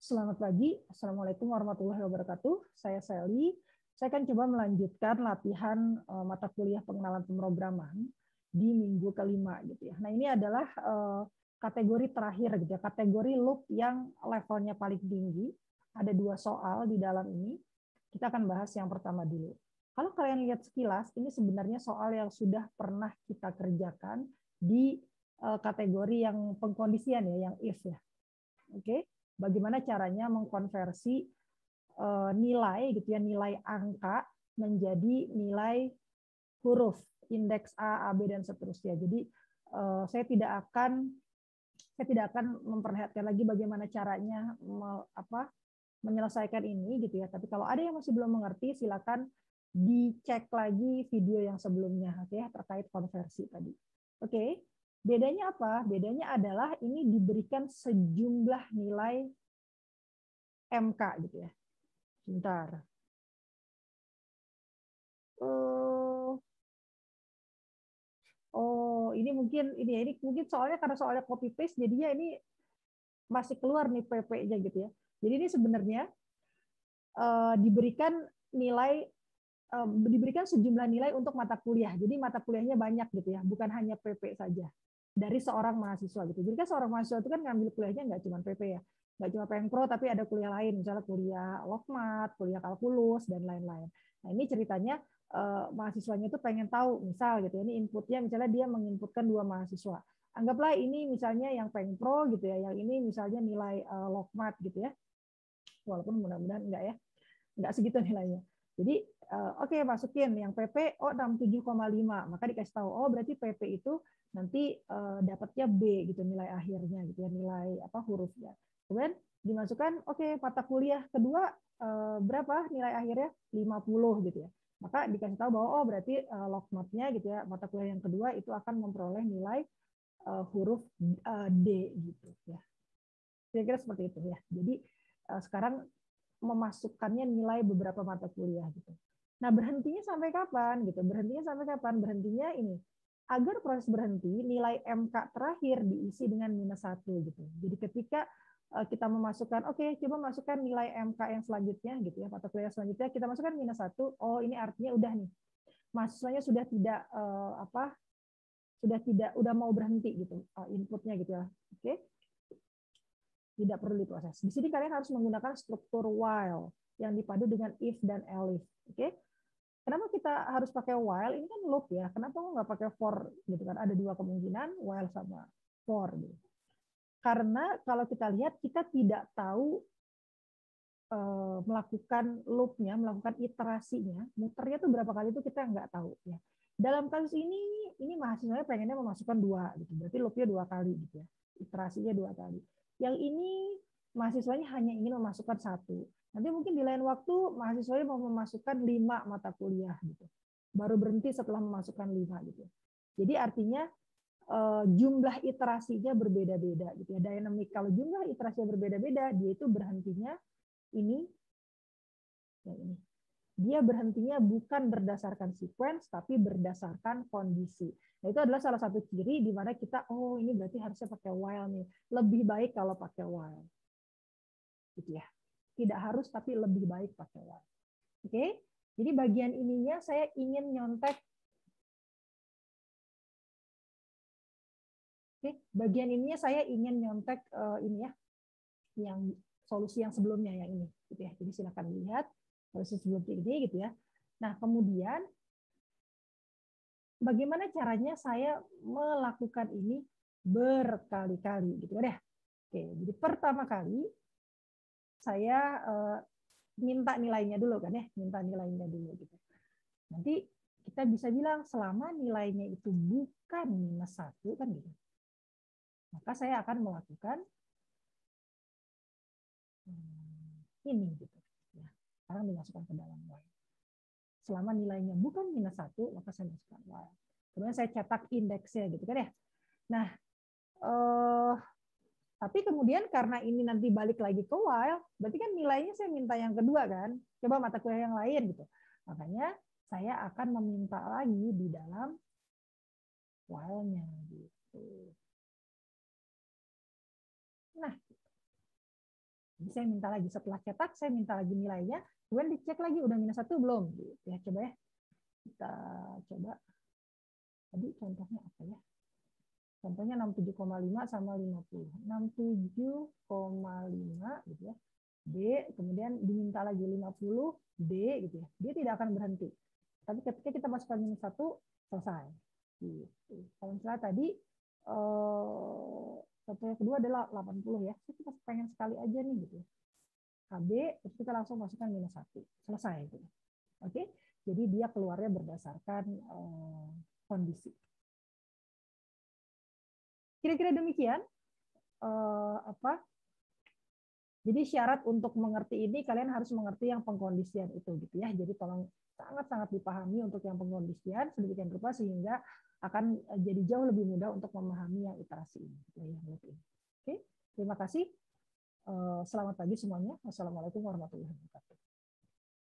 Selamat pagi, Assalamualaikum warahmatullahi wabarakatuh. Saya Sally. Saya akan coba melanjutkan latihan mata kuliah pengenalan pemrograman di minggu kelima gitu ya. Nah ini adalah kategori terakhir gitu ya, kategori loop yang levelnya paling tinggi. Ada 2 soal di dalam ini. Kita akan bahas yang pertama dulu. Kalau kalian lihat sekilas, ini sebenarnya soal yang sudah pernah kita kerjakan di kategori yang pengkondisian ya, yang if ya. Oke. Bagaimana caranya mengkonversi nilai gitu ya, nilai angka menjadi nilai huruf, indeks A, B dan seterusnya. Jadi saya tidak akan memperlihatkan lagi bagaimana caranya menyelesaikan ini gitu ya. Tapi kalau ada yang masih belum mengerti, silakan dicek lagi video yang sebelumnya, oke, terkait konversi tadi. Oke. Bedanya apa? Bedanya adalah ini diberikan sejumlah nilai MK gitu ya. Sebentar. Oh, ini mungkin soalnya karena soalnya copy paste jadinya ini masih keluar nih PP-nya gitu ya. Jadi ini sebenarnya diberikan sejumlah nilai untuk mata kuliah. Jadi mata kuliahnya banyak gitu ya, bukan hanya PP saja dari seorang mahasiswa gitu. Jadi kan seorang mahasiswa itu kan ngambil kuliahnya nggak cuma PP ya, nggak cuma Pengpro tapi ada kuliah lain, misalnya kuliah Lokmat, kuliah kalkulus dan lain-lain. Nah ini ceritanya mahasiswanya itu pengen tahu, misal gitu ya, ini inputnya misalnya dia menginputkan 2 mahasiswa. Anggaplah ini misalnya yang Pengpro gitu ya, yang ini misalnya nilai Lokmat gitu ya. Walaupun mudah-mudahan enggak ya, enggak segitu nilainya. Jadi oke, masukin yang PP 67,5, maka dikasih tahu oh berarti PP itu nanti dapatnya B gitu nilai akhirnya gitu ya, nilai hurufnya. Kemudian dimasukkan oke, mata kuliah kedua berapa nilai akhirnya 50 gitu ya. Maka dikasih tahu bahwa oh berarti logmatnya gitu ya, mata kuliah yang kedua itu akan memperoleh nilai huruf D gitu ya. Kira-kira seperti itu ya. Jadi sekarang memasukkannya nilai beberapa mata kuliah gitu. Nah, berhentinya sampai kapan gitu? Berhentinya sampai kapan? Berhentinya ini. Agar proses berhenti, nilai MK terakhir diisi dengan -1 gitu. Jadi ketika kita memasukkan, oke, coba masukkan nilai MK yang selanjutnya gitu ya, mata kuliah selanjutnya kita masukkan -1. Oh, ini artinya udah nih. Mahasiswanya sudah tidak udah mau berhenti gitu inputnya gitu ya. Oke. Tidak perlu diproses. Di sini kalian harus menggunakan struktur while yang dipadu dengan if dan elif. Oke? Kenapa kita harus pakai while? Ini kan loop ya. Kenapa nggak pakai for gitu kan? Ada 2 kemungkinan, while sama for gitu. Karena kalau kita lihat kita tidak tahu melakukan loopnya, melakukan iterasinya, muternya tuh berapa kali itu kita nggak tahu ya. Dalam kasus ini mahasiswanya pengennya memasukkan 2 gitu. Berarti loopnya 2 kali gitu ya. Iterasinya 2 kali. Yang ini mahasiswanya hanya ingin memasukkan 1. Nanti mungkin di lain waktu mahasiswanya mau memasukkan 5 mata kuliah gitu. Baru berhenti setelah memasukkan 5 gitu. Jadi artinya jumlah iterasinya berbeda-beda gitu ya. Dynamic kalau jumlah iterasinya berbeda-beda, dia itu berhentinya ini ya ini. Dia berhentinya bukan berdasarkan sequence tapi berdasarkan kondisi. Nah, itu adalah salah satu ciri di mana kita oh ini berarti harusnya pakai while nih. Lebih baik kalau pakai while. Gitu ya. Tidak harus tapi lebih baik pakai while. Oke? Jadi bagian ininya saya ingin nyontek. Oke, bagian ininya saya ingin nyontek ini ya. Yang solusi yang sebelumnya yang ini gitu ya. Jadi silakan lihat solusi sebelum ini gitu ya. Nah, kemudian bagaimana caranya saya melakukan ini berkali-kali gitu ya. Oke, jadi pertama kali saya minta nilainya dulu kan ya, minta nilainya dulu gitu. Nanti kita bisa bilang selama nilainya itu bukan -1 kan gitu. Maka saya akan melakukan ini gitu. Ya, sekarang dimasukkan ke dalam while. Selama nilainya bukan -1, maka saya masukkan while. Kemudian saya cetak indeksnya gitu kan ya. Nah, tapi kemudian karena ini nanti balik lagi ke while, berarti kan nilainya saya minta yang kedua kan. Coba mata kuliah yang lain gitu. Makanya saya akan meminta lagi di dalam while-nya gitu. Nah, saya minta lagi setelah cetak, saya minta lagi nilainya, kemudian dicek lagi udah -1 belum, gitu ya. Coba ya, kita coba. Tadi contohnya apa ya? Contohnya 67,5 sama 50. 67,5 gitu ya. D, kemudian diminta lagi 50, D gitu ya. Dia tidak akan berhenti. Tapi ketika kita masukkan -1, selesai. Gitu. Kalau misalnya tadi contoh yang kedua adalah 80 ya. Kita pengen sekali aja nih gitu. KB, terus kita langsung masukkan -1. Selesai gitu. Oke. Jadi dia keluarnya berdasarkan kondisi. Kira-kira demikian. Jadi syarat untuk mengerti ini kalian harus mengerti yang pengkondisian itu gitu ya. Jadi tolong sangat-sangat dipahami untuk yang pengkondisian sedemikian rupa sehingga akan jadi jauh lebih mudah untuk memahami yang iterasi ini. Gitu ya, Oke, terima kasih. Selamat pagi semuanya. Wassalamualaikum warahmatullahi wabarakatuh.